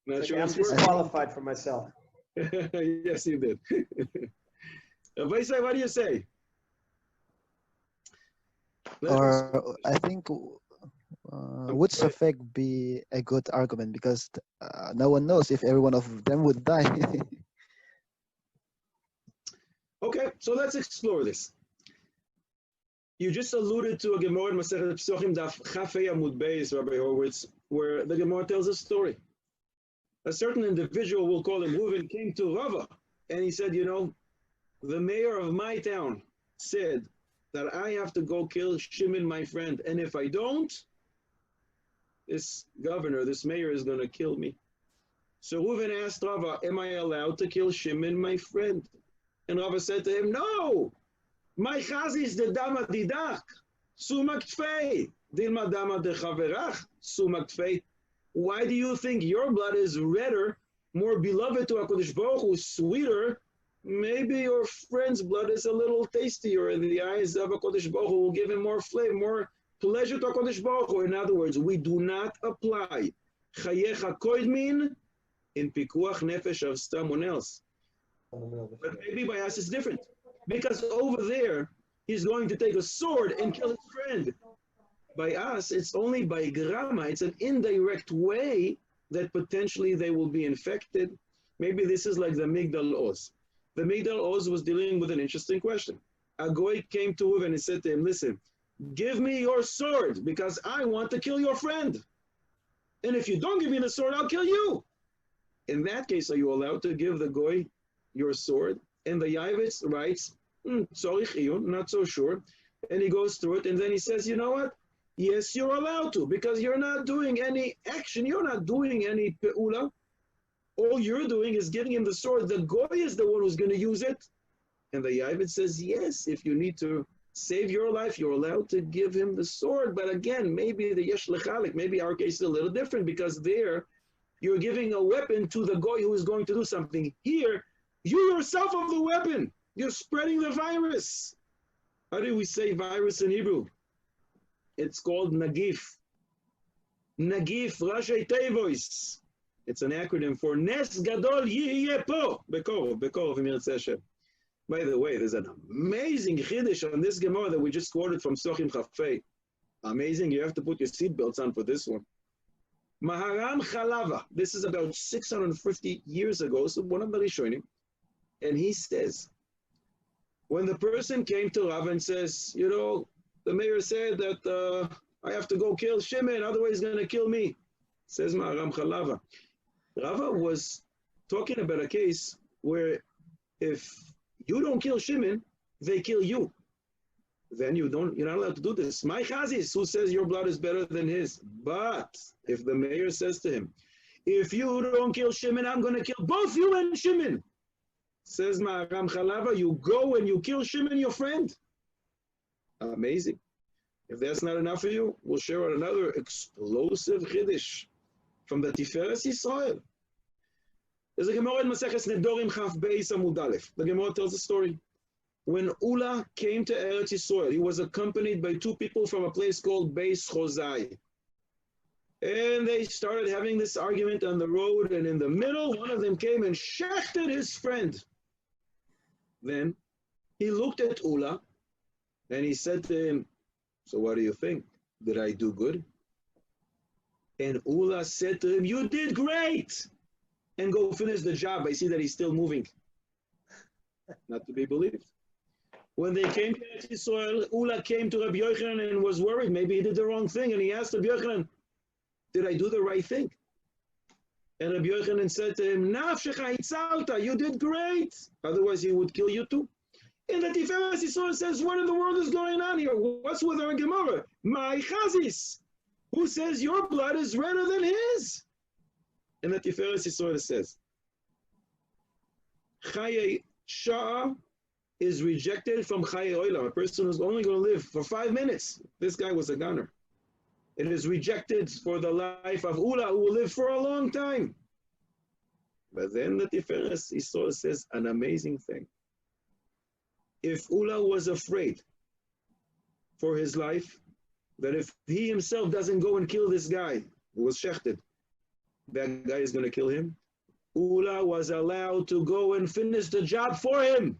Not sure I'm disqualified for myself. Yes, you did. Vaisai, what do you say? Or I think would Safek be a good argument, because no one knows if every one of them would die. Okay, so let's explore this. You just alluded to a Gemara in Masechet Pesachim Daf Chafei Amud Beis, Rabbi Horowitz, where the Gemara tells a story. A certain individual, we'll call him Reuven, came to Rava, and he said, you know, the mayor of my town said that I have to go kill Shimon, my friend, and if I don't, this governor, this mayor is going to kill me. So Reuven asked Rava, am I allowed to kill Shimon, my friend? And Rava said to him, no, my chazi is the dama didak, sumak tfei, dilma dama de chaverach, sumak tfei. Why do you think your blood is redder, more beloved to HaKadosh Baruch Hu, sweeter? Maybe your friend's blood is a little tastier in the eyes of HaKadosh Baruch Hu, will give him more flavor, more pleasure to HaKadosh Baruch Hu. In other words, we do not apply chayecha koidmin in pikuach nefesh of someone else. But maybe by us it's different. Because over there, he's going to take a sword and kill his friend. By us, it's only by grama. It's an indirect way that potentially they will be infected. Maybe this is like the Migdal Oz. The Migdal Oz was dealing with an interesting question. A goy came to him and he said to him, listen, give me your sword because I want to kill your friend. And if you don't give me the sword, I'll kill you. In that case, are you allowed to give the goy your sword? And the Yavitz writes, not so sure. And he goes through it and then he says, you know what? Yes, you're allowed to, because you're not doing any action. You're not doing any pe'ula. All you're doing is giving him the sword. The goy is the one who's going to use it. And the Yavitz says, yes, if you need to save your life, you're allowed to give him the sword. But again, maybe the yesh lechalik, maybe our case is a little different, because there you're giving a weapon to the goy who is going to do something. Here, you yourself are the weapon. You're spreading the virus. How do we say virus in Hebrew? It's called Nagif. Nagif, Rashi Tevois. It's an acronym for Nes Gadol Yihye Po. Bekov, Emir Tzeshem. By the way, there's an amazing Chiddush on this Gemara that we just quoted from Sochim Chafei. Amazing, you have to put your seatbelts on for this one. Maharam Chalava. This is about 650 years ago. So one of the Rishonim. And he says, when the person came to Rav and says, you know, the mayor said that I have to go kill Shimon, otherwise he's going to kill me. Says Maharam Chalava. Rava was talking about a case where if you don't kill Shimon, they kill you. Then you're not allowed to do this. My chazis, who says your blood is better than his. But if the mayor says to him, if you don't kill Shimon, I'm going to kill both you and Shimon. Says Maharam Chalava, you go and you kill Shimon, your friend. Amazing. If that's not enough for you, we'll share another explosive chiddush from the Tiferes Yisrael. There's a Gemara in Maseches Nedorim Chaf Beis Amud Aleph. The Gemara tells a story. When Ula came to Eretz Yisrael, he was accompanied by two people from a place called Beis Chozai. And they started having this argument on the road, and in the middle, one of them came and shechted his friend. Then he looked at Ula, and he said to him, so what do you think? Did I do good? And Ula said to him, you did great! And go finish the job. I see that he's still moving. Not to be believed. When they came to Israel, Ula came to Rabbi Yochanan and was worried. Maybe he did the wrong thing. And he asked Rabbi Yochanan, did I do the right thing? And Rabbi Yochanan said to him, Nafshecha itzalta, you did great. Otherwise he would kill you too. And the Tiferes Yisrael says, what in the world is going on here? What's with our Gemara? My chazis. Who says your blood is redder than his? And the Tiferes Yisrael says, Chaye Shah is rejected from Chaye Olam, a person who's only going to live for 5 minutes. This guy was a gunner. It is rejected for the life of Ula, who will live for a long time. But then the Tiferes Yisrael says an amazing thing. If Ula was afraid for his life, that if he himself doesn't go and kill this guy who was shechted, that guy is going to kill him. Ula was allowed to go and finish the job for him.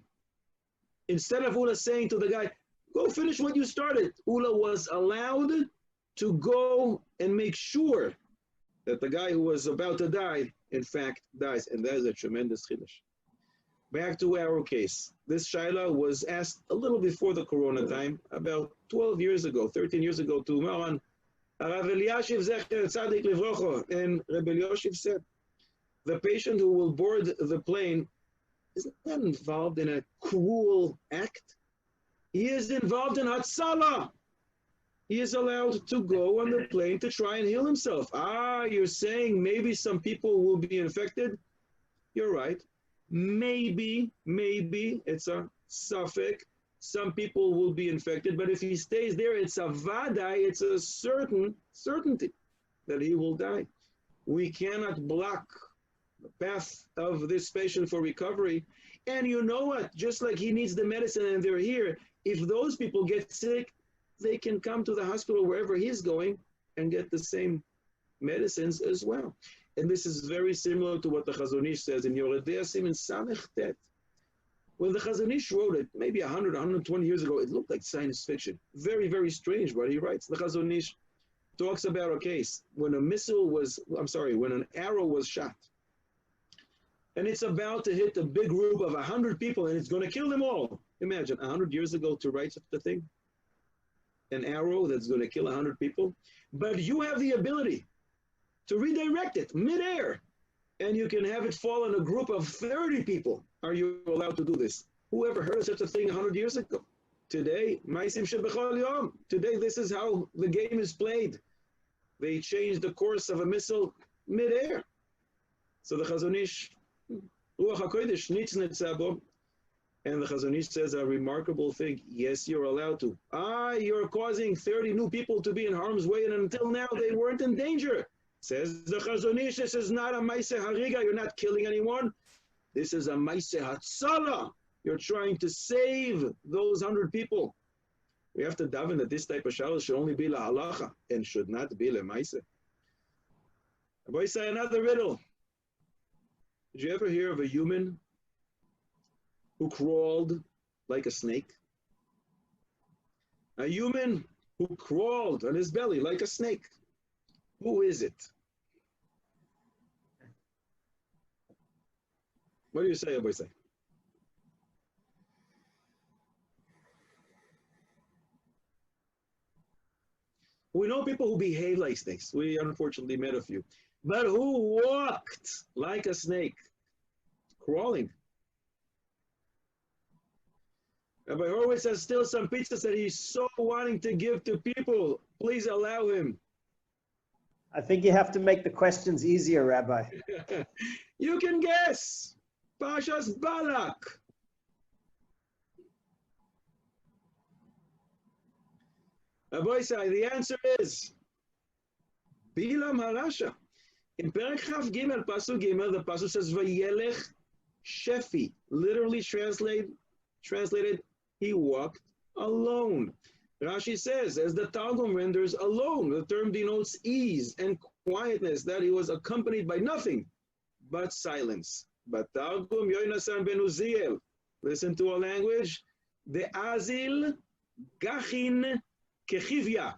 Instead of Ula saying to the guy, go finish what you started, Ula was allowed to go and make sure that the guy who was about to die, in fact, dies. And that is a tremendous chiddush. Back to our case. This shaila was asked a little before the corona time, about 12 years ago, 13 years ago, to Maran. Rav Eliashiv Zecher Tzadik Livrocho, and Rabbi Eliashiv said, the patient who will board the plane is not involved in a cruel act. He is involved in Hatzalah. He is allowed to go on the plane to try and heal himself. You're saying maybe some people will be infected? You're right. Maybe, it's a suffix. Some people will be infected, but if he stays there, it's a vadai, it's a certainty that he will die. We cannot block the path of this patient for recovery. And you know what? Just like he needs the medicine and they're here, if those people get sick, they can come to the hospital wherever he's going and get the same medicines as well. And this is very similar to what the Chazon Ish says in Yoredei Simon Samech Tet. When the Chazon Ish wrote it, maybe 100, 120 years ago, it looked like science fiction. Very, very strange what he writes. The Chazon Ish talks about a case when when an arrow was shot. And it's about to hit a big group of 100 people and it's going to kill them all. Imagine, 100 years ago to write such a thing. An arrow that's going to kill 100 people. But you have the ability to redirect it midair, and you can have it fall in a group of 30 people. Are you allowed to do this? Whoever heard of such a thing 100 years ago? Today, today this is how the game is played. They change the course of a missile midair. So the Chazon Ish, Ruach HaKodesh, Nitznetz Sabo, and the Chazon Ish says a remarkable thing. Yes, you're allowed to. You're causing 30 new people to be in harm's way, and until now they weren't in danger. Says the Chazon Ish, this is not a Maaseh Hariga, you're not killing anyone. This is a Maaseh Hatzalah. You're trying to save those 100 people. We have to daven that this type of shalos should only be la halacha and should not be la Maaseh. I'm going to say another riddle. Did you ever hear of a human who crawled like a snake? A human who crawled on his belly like a snake. Who is it? What do you say, Rabbi say? We know people who behave like snakes. We unfortunately met a few. But who walked like a snake, crawling? Rabbi Horowitz has still some pizzas that he's so wanting to give to people. Please allow him. I think you have to make the questions easier, Rabbi. You can guess. Pashas Balak. Rabbi Say, the answer is Bilam Harasha. In Perek Chav Gimel, Pasuk Gimel, the Pasuk says Vayelech Shefi. Literally translated, he walked alone. Rashi says, as the Targum renders alone, the term denotes ease and quietness, that he was accompanied by nothing but silence. But Targum Yonasan ben Uziel, listen to our language, the Azil Gachin Kechivya.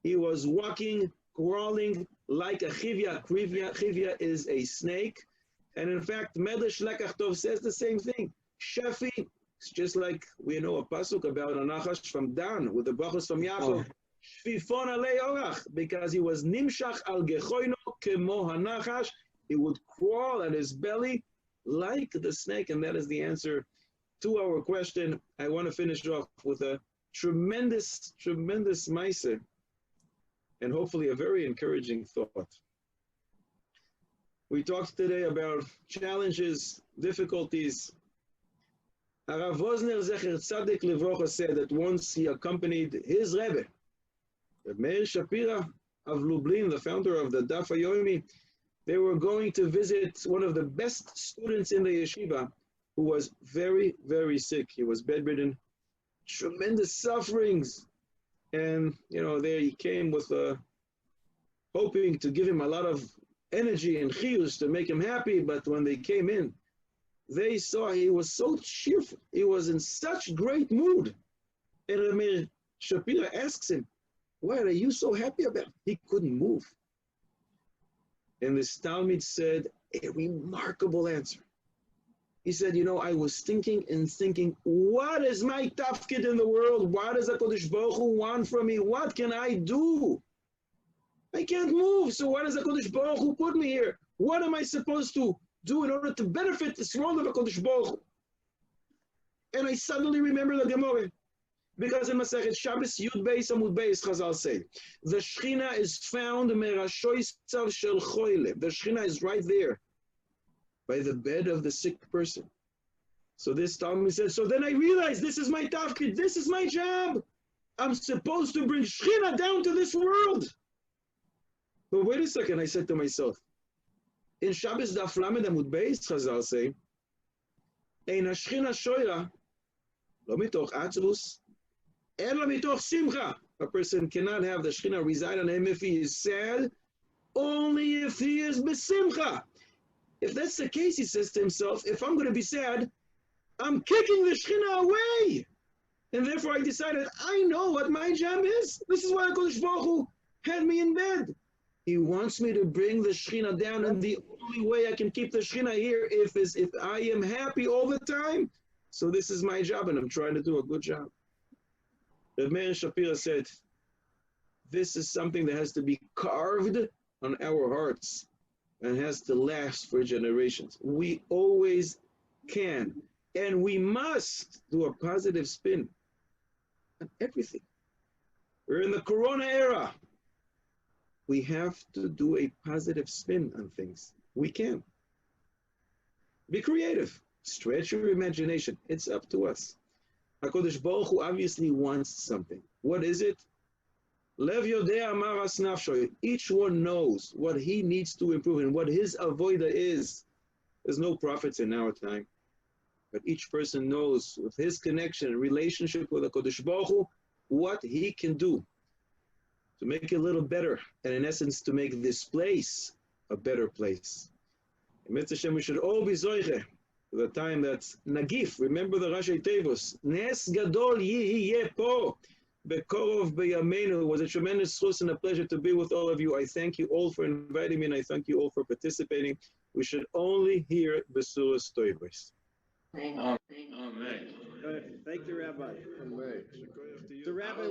He was walking, crawling like a chivya. Chivya is a snake. And in fact, Medrash Lekach Tov says the same thing. Shefi, it's just like we know a pasuk about a nachash from Dan with the brachos from Yaakov. Shfifon alei orach, because he was nimshach al gechoino kemo hanachash. He would crawl at his belly like the snake, and that is the answer to our question. I want to finish off with a tremendous meiser, and hopefully a very encouraging thought. We talked today about challenges, difficulties. Arav Wozner Zecher Tzadik Livrocha said that once he accompanied his Rebbe, Meir Shapira of Lublin, the founder of the Daf Yomi. They were going to visit one of the best students in the yeshiva who was very, very sick. He was bedridden, tremendous sufferings. And, there he came with hoping to give him a lot of energy and chiyus to make him happy. But when they came in, they saw he was so cheerful. He was in such great mood. And Rameir Shapira asks him, "Why are you so happy about it?" He couldn't move. And this Talmud said a remarkable answer. He said, I was thinking, what is my tafkid in the world? What does HaKadosh Baruch Hu want from me? What can I do? I can't move, so why does HaKadosh Baruch Hu put me here? What am I supposed to do in order to benefit this world of HaKadosh Baruch Hu? And I suddenly remember the Gemara. Because in Masechet Shabbos Yud Beis Amud Beis Chazal say, the Shechina is found merashoisav shel choile. The Shechina is right there, by the bed of the sick person. So this Talmud says, so then I realized this is my tafkid, this is my job. I'm supposed to bring Shechina down to this world. But wait a second, I said to myself, in Shabbos Daf Lamed Amud Beis Chazal say, Ein Shechina shoira, lo mitoch atzvus, ela mitoch simcha. A person cannot have the Shechina reside on him if he is sad, only if he is besimcha. If that's the case, he says to himself, if I'm going to be sad, I'm kicking the Shechina away. And therefore I decided, I know what my job is. This is why HaKadosh Baruch Hu had me in bed. He wants me to bring the Shechina down, and the only way I can keep the Shechina here is if I am happy all the time. So this is my job, and I'm trying to do a good job. Reb Meir Shapira said, this is something that has to be carved on our hearts and has to last for generations. We always can, and we must do a positive spin on everything. We're in the Corona era. We have to do a positive spin on things. We can. Be creative. Stretch your imagination. It's up to us. HaKadosh Baruch Hu obviously wants something. What is it? Lev Yodea Maras Nafsho. Each one knows what he needs to improve and what his avoida is. There's no prophets in our time. But each person knows with his connection and relationship with HaKadosh Baruch Hu, what he can do to make it a little better, and in essence, to make this place a better place. In Mitzvah Shem, we should all be zoiche to the time that Nagif, remember the Rashi Tevos, Nes Gadol Yihiyeh Po, Bekorov Beyamenu. It was a tremendous source and a pleasure to be with all of you. I thank you all for inviting me, and I thank you all for participating. We should only hear Besuras Toivos. Amen. Thank you, Rabbi. Amen. So, Rabbi,